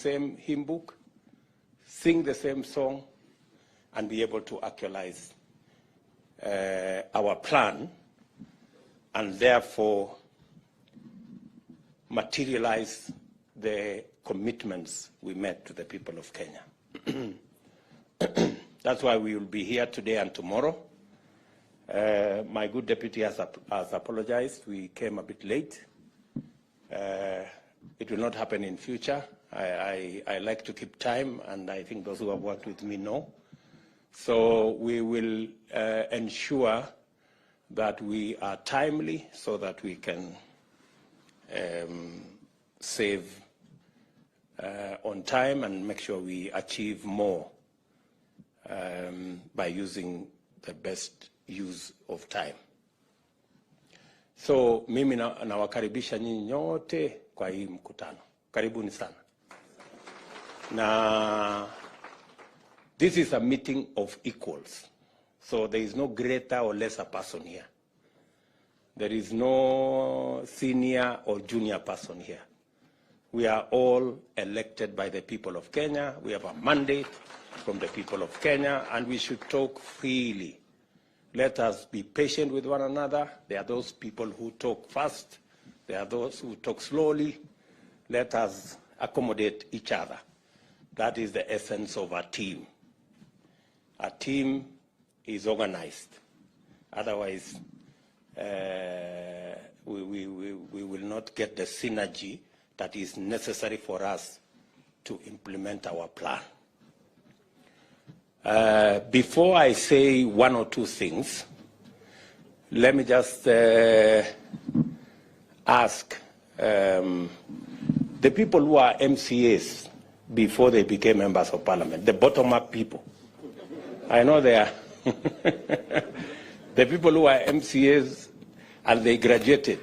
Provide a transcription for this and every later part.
same hymn book, sing the same song, and be able to actualize our plan, and therefore materialize the commitments we made to the people of Kenya. That's why we will be here today and tomorrow. My good deputy has apologized. We came a bit late. It will not happen in future. I like to keep time, and I think those who have worked with me know. So we will ensure that we are timely so that we can save on time and make sure we achieve more by using the best use of time. So mimi nawakaribisha nyinyi nyote kwa hii mkutano. Karibuni sana. Na this is a meeting of equals. So there is no greater or lesser person here. There is no senior or junior person here. We are all elected by the people of Kenya. We have a mandate from the people of Kenya, and we should talk freely. Let us be patient with one another. There are those people who talk fast. There are those who talk slowly. Let us accommodate each other. That is the essence of a team. A team is organized. Otherwise, we will not get the synergy that is necessary for us to implement our plan. Before I say one or two things, let me just ask the people who are MCAs before they became members of parliament, the bottom-up people. I know they are. The people who are MCAs and they graduated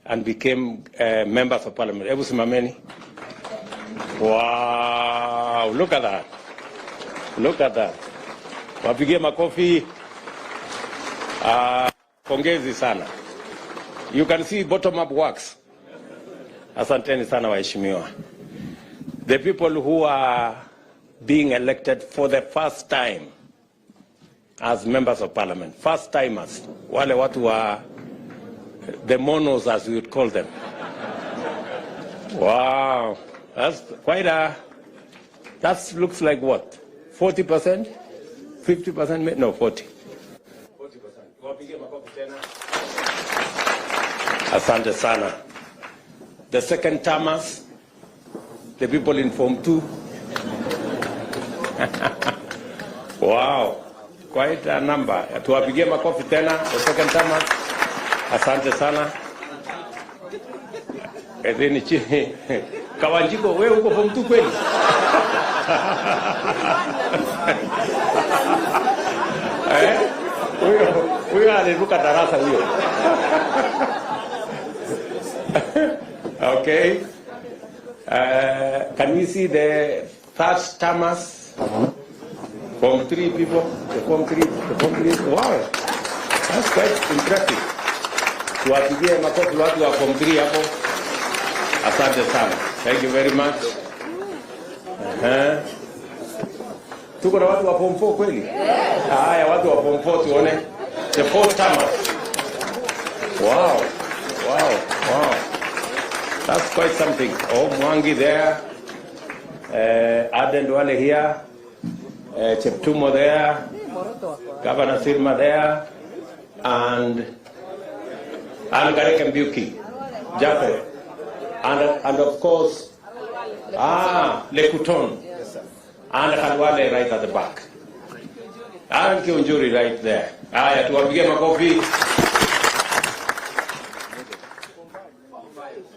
and became members of parliament. Ebu simameni. Wow, look at that. Look at that. Wapigie makofi. Pongezi sana. You can see bottom-up works. Asanteni sana waheshimiwa. The people who are being elected for the first time as members of parliament, first timers, wale watu wa the monos as we would call them. Wow, that's quite a, that looks like what? 40%? 50%? No, 40. 40%. Asante sana. The second timers, the people in Form 2. Wow, quite a number. Tuwapigie makofi tena, the second timers. Asante sana. Edeni chini. Kawanjiko, wewe uko Form 2 kweli? Huyo aliruka darasa huyo. Okay. Can we see the third timers? Form 3 people. The Form 3. The Form 3. Wow. That's quite impressive. Tuwapigie makofi watu wa Form 3 hapo. Asante sana. Thank you very much. Tuko na watu wa Form 4 kweli? Haya, watu wa Form 4 tuone. The fourth timers. Wow. Wow. Wow. That's quite something. Oh, Mwangi there. Aden Duale here. Cheptumo there. Governor Sirma there. And Garek Mbuki. Jaffe. And of course, Lekuton. And Khalwale right at the back. And Kiunjuri right there. Aya, tuwapigie makofi.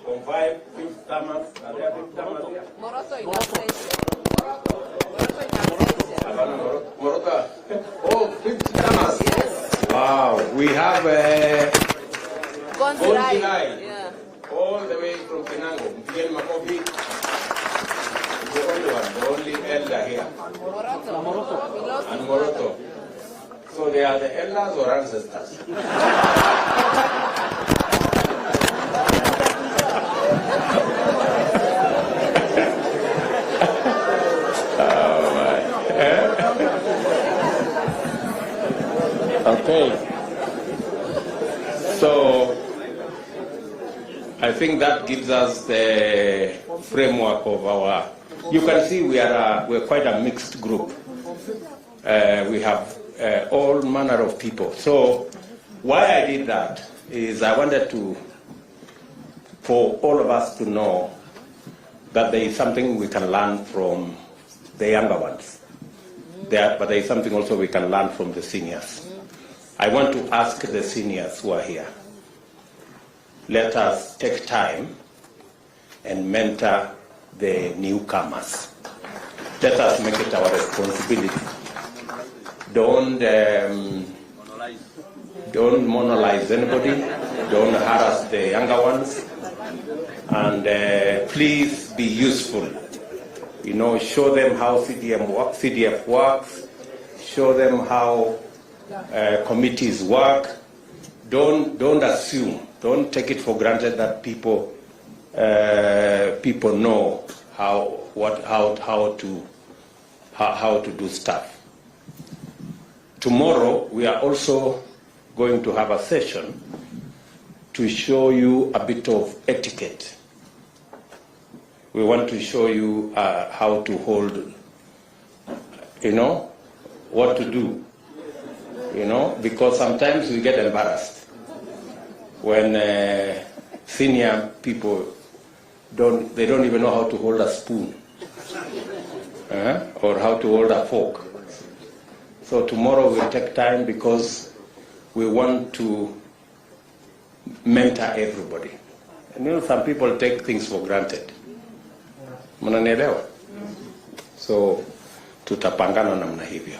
Form 5, 5th timers. Are there 5th timers here? Moroto in absentia. Moroto. Oh, 5th timers. Yes. Wow, we have Gonzalai. Yeah. All the way from Penango. Miguel Makofi. The only one, the only elder here. Moroto. And Moroto. So they are the elders or ancestors? campaign. So I think that gives us the framework of our. You can see we're quite a mixed group. We have all manner of people. So why I did that is I wanted for all of us to know that there is something we can learn from the younger ones. But there is something also we can learn from the seniors. I want to ask the seniors who are here, let us take time and mentor the newcomers. Let us make it our responsibility. Don't monolize anybody. Don't harass the younger ones. And please be useful. You know, show them how CDF works. Show them how committees work. Don't assume. Don't take it for granted that people know how to do stuff. Tomorrow we are also going to have a session to show you a bit of etiquette. We want to show you how to hold, what to do, because sometimes we get embarrassed when senior people don't even know how to hold a spoon or how to hold a fork. So tomorrow we'll take time because we want to mentor everybody. And some people take things for granted. Mnanielewa? So tutapangana namna hivyo.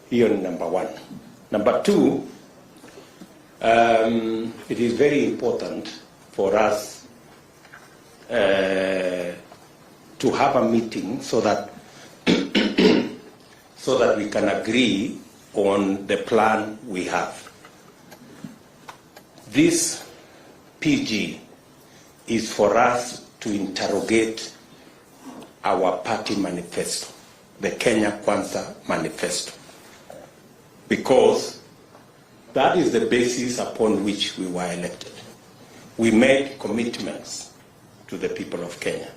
Hiyo ni number one. Number two, it is very important for us to have a meeting so that we can agree on the plan we have. This PG is for us to interrogate our party manifesto, the Kenya Kwanza manifesto, because that is the basis upon which we were elected. We made commitments to the people of Kenya.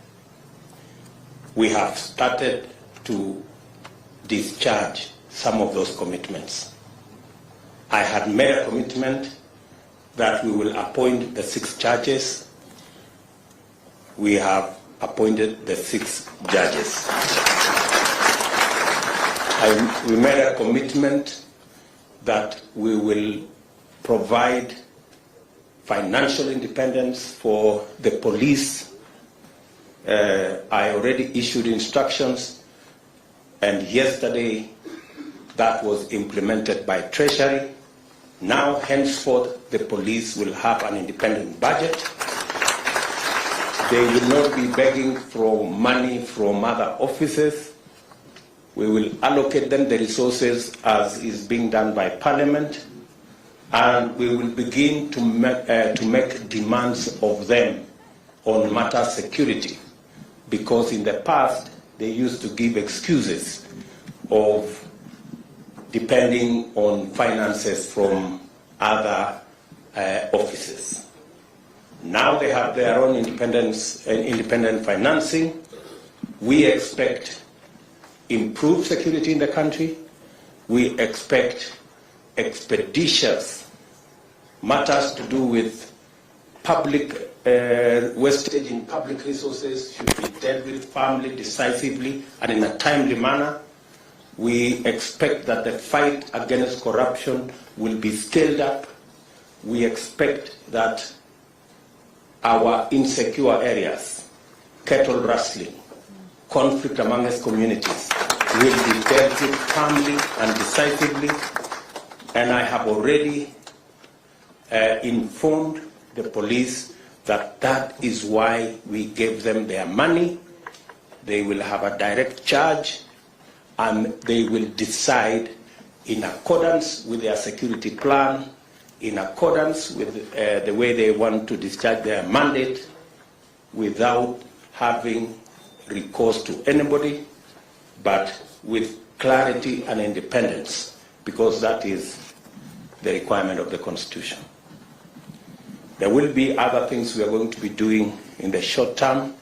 We have started to discharge some of those commitments. I had made a commitment that we will appoint the 6 judges. We have appointed the 6 judges. We made a commitment that we will provide financial independence for the police. I already issued instructions, and yesterday that was implemented by Treasury. Now, henceforth, the police will have an independent budget. They will not be begging for money from other offices. We will allocate them the resources as is being done by Parliament, and we will begin to make demands of them on matter security, because in the past they used to give excuses of depending on finances from other offices. Now they have their own independent financing. We expect improved security in the country. We expect expeditious matters to do with public wastage in public resources should be dealt with firmly, decisively, and in a timely manner. We expect that the fight against corruption will be scaled up. We expect that our insecure areas, cattle rustling, conflict amongst communities, will be dealt with firmly and decisively. And I have already informed the police that that is why we gave them their money. They will have a direct charge, and they will decide in accordance with their security plan, in accordance with the way they want to discharge their mandate, without having recourse to anybody, but with clarity and independence, because that is the requirement of the Constitution. There will be other things we are going to be doing in the short term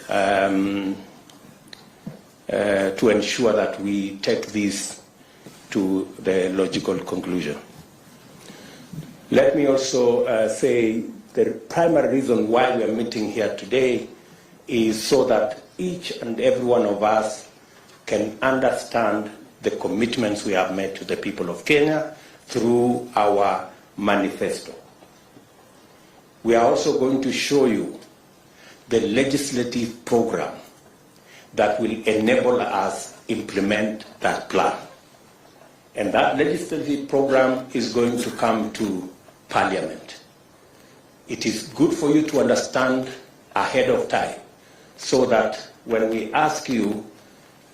to ensure that we take this to the logical conclusion. Let me also say the primary reason why we are meeting here today is so that each and every one of us can understand the commitments we have made to the people of Kenya through our manifesto. We are also going to show you the legislative program that will enable us implement that plan. And that legislative program is going to come to Parliament. It is good for you to understand ahead of time so that when we ask you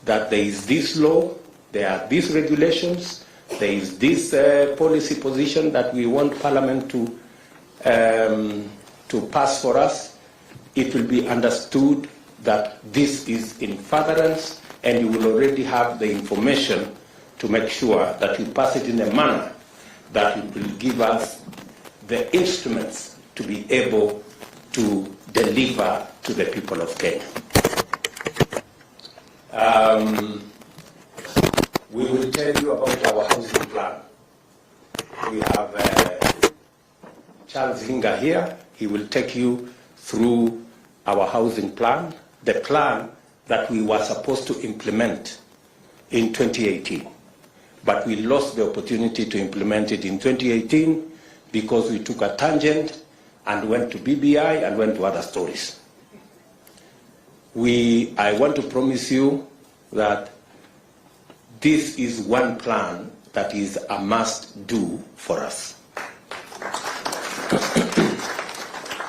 that there is this law, there are these regulations, there is this policy position that we want Parliament to pass for us, it will be understood that this is in furtherance, and you will already have the information to make sure that you pass it in a manner that it will give us the instruments to be able to deliver to the people of Kenya. We will tell you about our housing plan. We have Charles Hinga here. He will take you through our housing plan, the plan that we were supposed to implement in 2018. But we lost the opportunity to implement it in 2018 because we took a tangent and went to BBI and went to other stories. I want to promise you that this is one plan that is a must-do for us.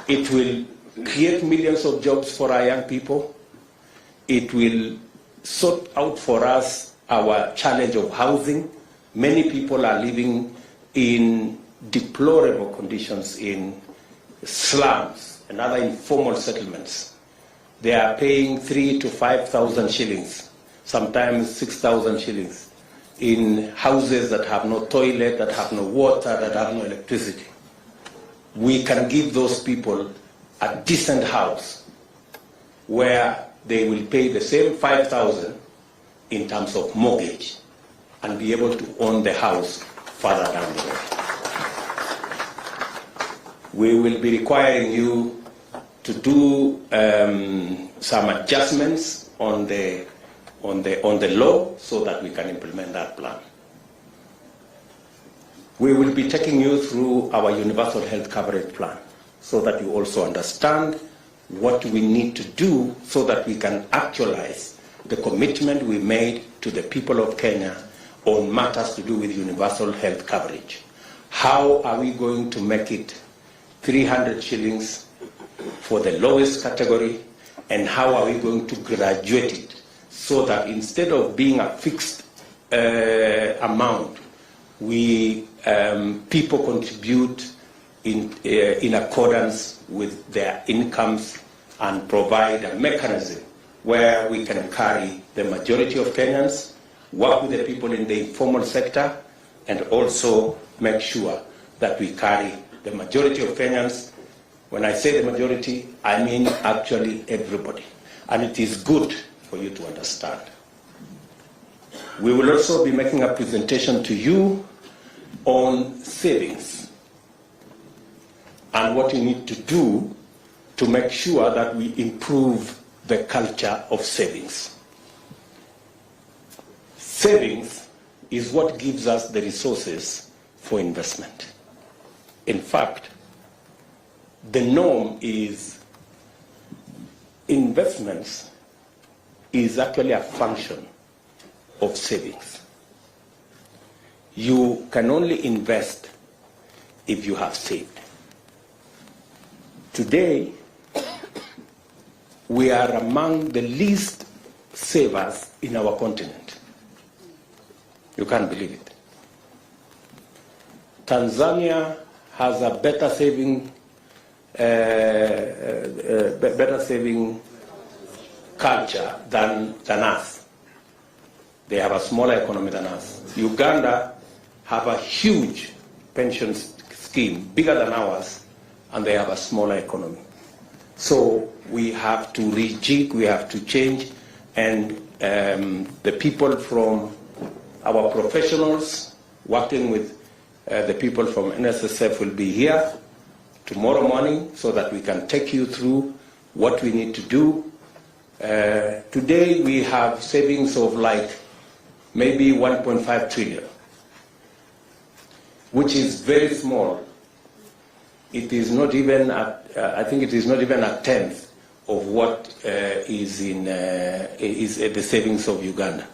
It will create millions of jobs for our young people. It will sort out for us our challenge of housing. Many people are living in deplorable conditions in slums and other informal settlements. They are paying 3,000 to 5,000 shillings, sometimes 6,000 shillings, in houses that have no toilet, that have no water, that have no electricity. We can give those people a decent house where they will pay the same 5,000 in terms of mortgage and be able to own the house further down the road. We will be requiring you to do some adjustments on the law so that we can implement that plan. We will be taking you through our universal health coverage plan so that you also understand what we need to do so that we can actualize the commitment we made to the people of Kenya on matters to do with universal health coverage. How are we going to make it 300 shillings for the lowest category, and how are we going to graduate it so that instead of being a fixed amount, people contribute in accordance with their incomes and provide a mechanism where we can carry the majority of Kenyans, work with the people in the informal sector, and also make sure that we carry the majority of Kenyans. When I say the majority, I mean actually everybody. And it is good for you to understand. We will also be making a presentation to you on savings and what you need to do to make sure that we improve the culture of savings. Savings is what gives us the resources for investment. In fact, the norm is investments is actually a function of savings. You can only invest if you have saved. Today, we are among the least savers in our continent. You can't believe it. Tanzania has a better saving culture than us. They have a smaller economy than us. Uganda have a huge pension scheme bigger than ours, and they have a smaller economy. So we have to rejig, we have to change, and the people from our professionals working with the people from NSSF will be here tomorrow morning so that we can take you through what we need to do. Today we have savings of like maybe 1.5 trillion, which is very small. It is not even, I think it is not even a tenth of what is the savings of Uganda.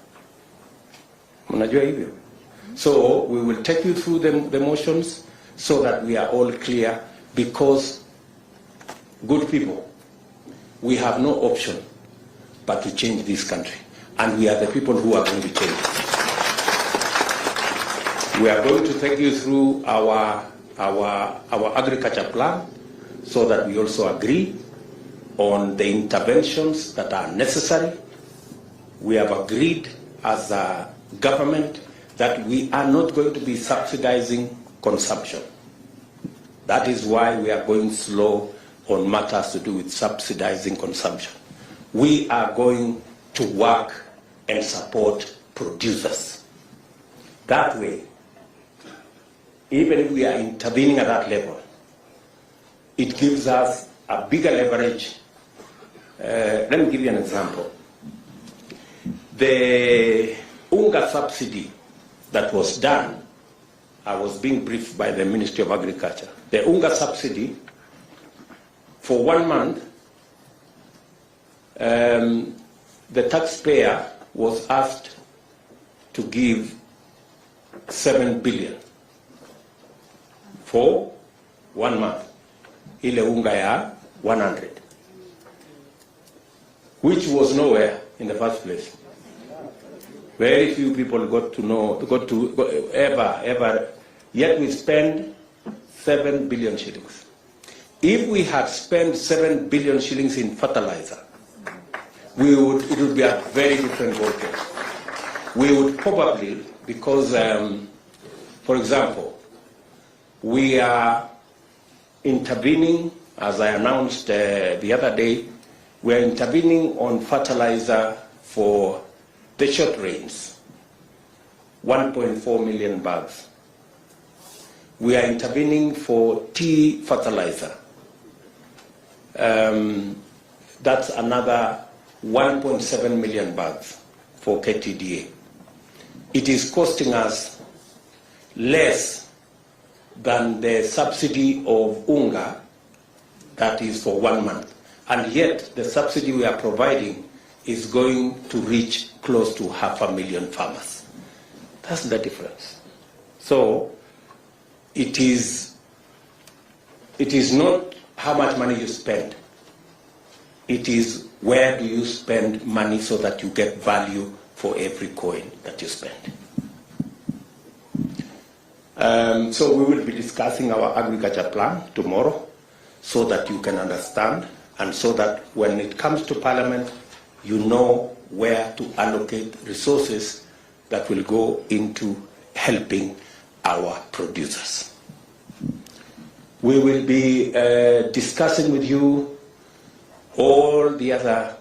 Mnajua hivyo? So we will take you through the motions so that we are all clear, because good people, we have no option but to change this country. And we are the people who are going to change it. We are going to take you through our agriculture plan so that we also agree on the interventions that are necessary. We have agreed as a government that we are not going to be subsidizing consumption. That is why we are going slow on matters to do with subsidizing consumption. We are going to work and support producers. That way, even if we are intervening at that level, it gives us a bigger leverage. Let me give you an example. The UNGA subsidy that was done, I was being briefed by the Ministry of Agriculture. The UNGA subsidy, for 1 month, the taxpayer was asked to give 7 billion for 1 month. Ile unga ya 100, which was nowhere in the first place. Very few people got to ever, yet we spend 7 billion shillings. If we had spent 7 billion shillings in fertilizer, it would be a very different ballgame. We would probably, because, for example, we are intervening, as I announced the other day, we are intervening on fertilizer for the short rains, 1.4 million bags. We are intervening for tea fertilizer. That's another 1.7 million bags for KTDA. It is costing us less than the subsidy of UNGA that is for 1 month. And yet the subsidy we are providing is going to reach close to 500,000 farmers. That's the difference. So it is not how much money you spend. It is where do you spend money so that you get value for every coin that you spend. So we will be discussing our agriculture plan tomorrow so that you can understand, and so that when it comes to Parliament, you know where to allocate resources that will go into helping our producers. We will be discussing with you all the other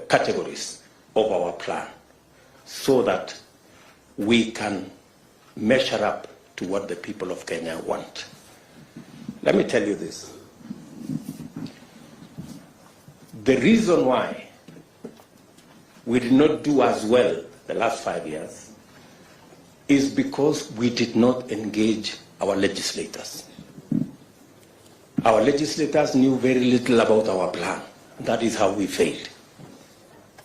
categories of our plan so that we can measure up to what the people of Kenya want. Let me tell you this. The reason why we did not do as well the last 5 years is because we did not engage our legislators. Our legislators knew very little about our plan. That is how we failed.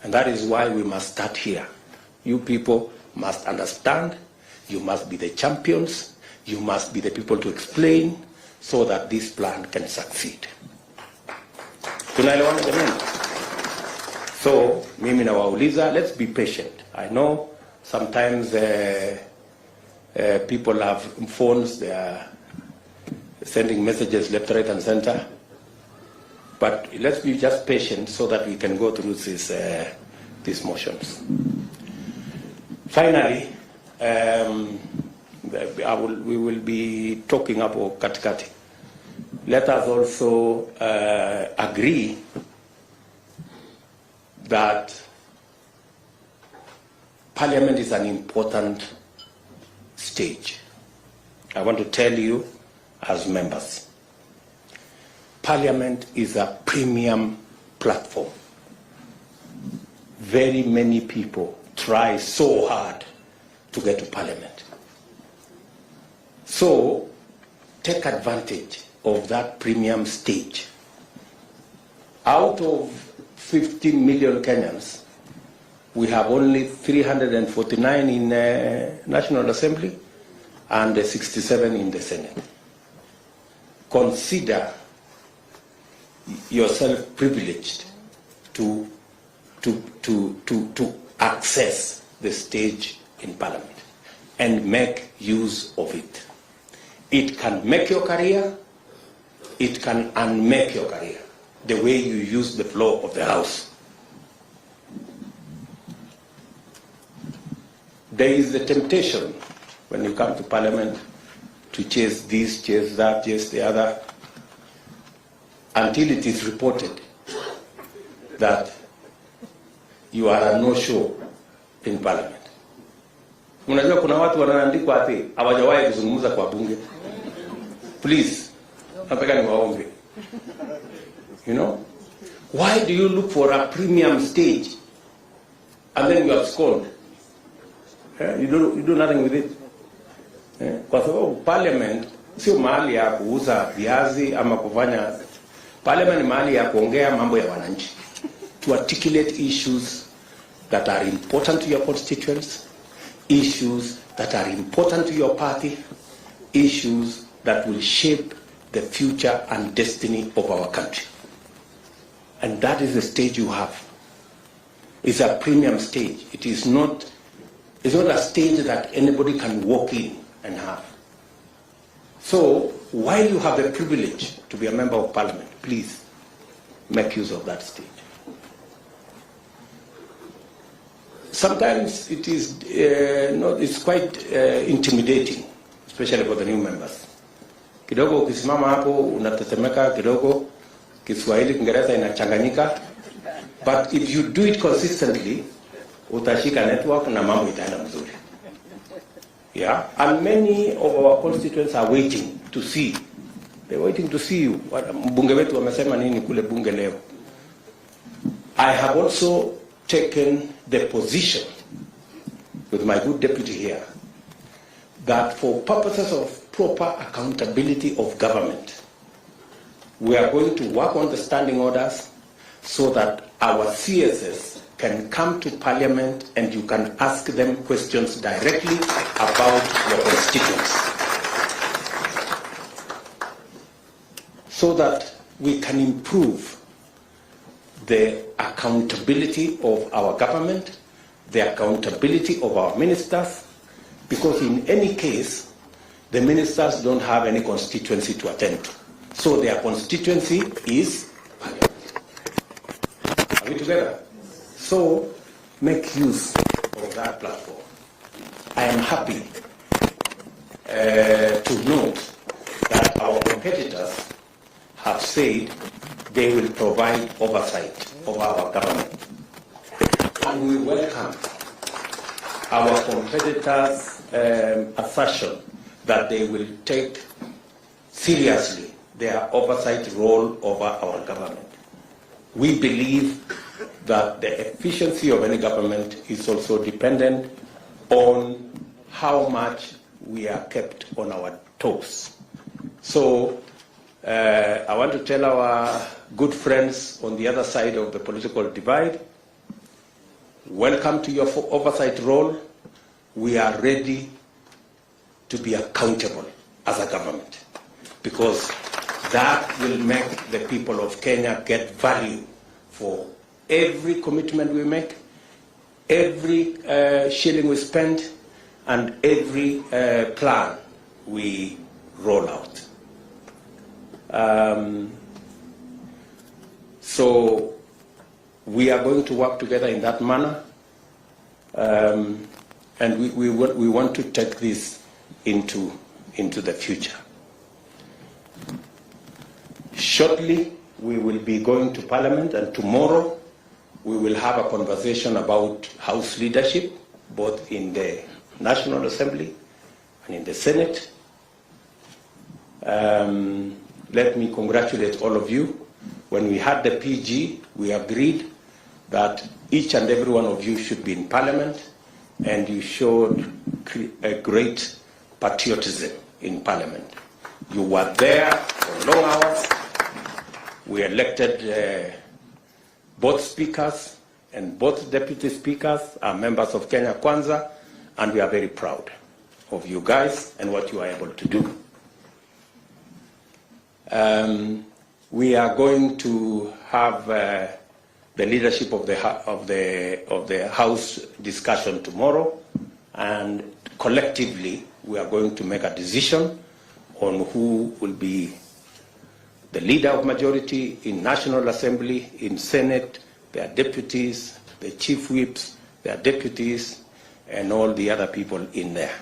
And that is why we must start here. You people must understand. You must be the champions. You must be the people to explain so that this plan can succeed. Tunaelewana jamani? So, mimi nawauliza, let's be patient. I know sometimes people have phones, they are sending messages left, right, and center. But let's be just patient so that we can go through these motions. Finally, We will be talking about katikati. Let us also agree that Parliament is an important stage. I want to tell you as members, Parliament is a premium platform. Very many people try so hard to get to Parliament. So take advantage of that premium stage. Out of 50 million Kenyans, we have only 349 in National Assembly and 67 in the Senate. Consider yourself privileged to access the stage in Parliament and make use of it. It can make your career, it can unmake your career, the way you use the floor of the House. There is the temptation when you come to Parliament to chase this, chase that, chase the other, until it is reported that you are a no-show in Parliament. Unajua kuna watu wanaandikwa ati hawajawahi kuzungumza kwa bunge. Please, nataka niwaombe. You know, why do you look for a premium stage and then you are scorned? You do nothing with it. Kwa sababu Parliament sio mahali ya kuuza viazi ama kufanya. Parliament ni mahali ya kuongea mambo ya wananchi, to articulate issues that are important to your constituents, issues that are important to your party, issues that will shape the future and destiny of our country. And that is the stage you have. It's a premium stage. It's not a stage that anybody can walk in and have. So while you have the privilege to be a member of Parliament, please make use of that stage. Sometimes it is it's quite intimidating, especially for the new members. Kidogo ukisimama hapo unatetemeka kidogo, Kiswahili Kiingereza inachanganyika, but if you do it consistently, utashika network na mambo itaenda mzuri. Yeah, and many of our constituents are waiting to see. They're waiting to see you. Mbunge wetu wamesema nini kule bunge leo. I have also taken the position with my good deputy here that for purposes of proper accountability of government, we are going to work on the standing orders so that our CSS can come to Parliament and you can ask them questions directly about your constituents, so that we can improve the accountability of our government, the accountability of our ministers, because in any case, the ministers don't have any constituency to attend to. So their constituency is Parliament. Are we together? So make use of that platform. I am happy to note that our competitors have said they will provide oversight of our government. And we welcome our competitors' assertion that they will take seriously their oversight role over our government. We believe that the efficiency of any government is also dependent on how much we are kept on our toes. So I want to tell our good friends on the other side of the political divide, welcome to your oversight role. We are ready to be accountable as a government, because that will make the people of Kenya get value for every commitment we make, every shilling we spend, and every plan we roll out. So we are going to work together in that manner, and we want to take this into the future. Shortly, we will be going to Parliament, and tomorrow we will have a conversation about House leadership, both in the National Assembly and in the Senate. Let me congratulate all of you. When we had the PG, we agreed that each and every one of you should be in Parliament, and you showed a great patriotism in Parliament. You were there for long hours. We elected both speakers, and both deputy speakers are members of Kenya Kwanza, and we are very proud of you guys and what you are able to do. We are going to have the leadership of the House discussion tomorrow, and collectively we are going to make a decision on who will be the leader of majority in National Assembly, in Senate, their deputies, the chief whips, their deputies, and all the other people in there.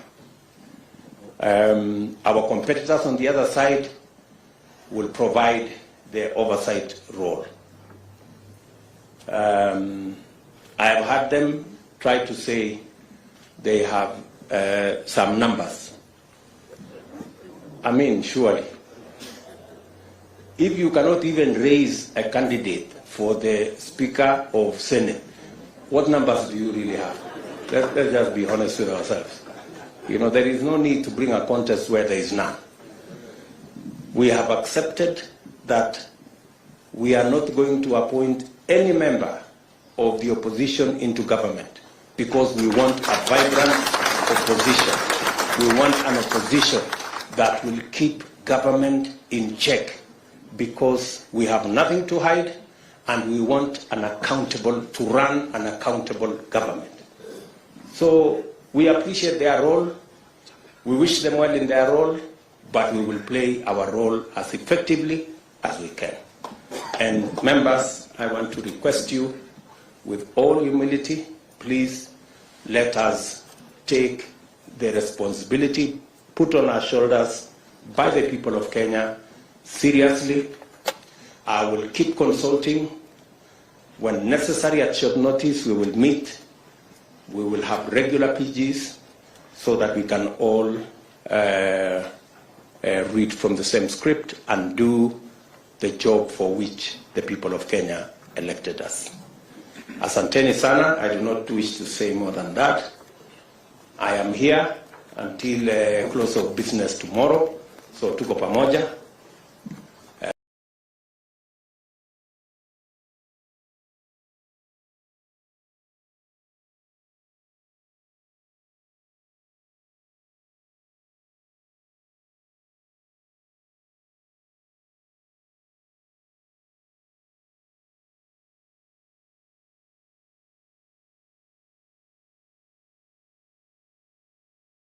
Our competitors on the other side will provide the oversight role. I have had them try to say they have some numbers. I mean, surely, if you cannot even raise a candidate for the Speaker of Senate, what numbers do you really have? Let's just be honest with ourselves. You know, there is no need to bring a contest where there is none. We have accepted that we are not going to appoint any member of the opposition into government, because we want a vibrant opposition. We want an opposition that will keep government in check, because we have nothing to hide, and we want an accountable, to run an accountable government. So we appreciate their role. We wish them well in their role, but we will play our role as effectively as we can. And members, I want to request you, with all humility, please let us take the responsibility put on our shoulders by the people of Kenya seriously. I will keep consulting. When necessary, at short notice, we will meet. We will have regular PGs so that we can all read from the same script and do the job for which the people of Kenya elected us. Asanteni sana. I do not wish to say more than that. I am here until close of business tomorrow. So tuko pamoja.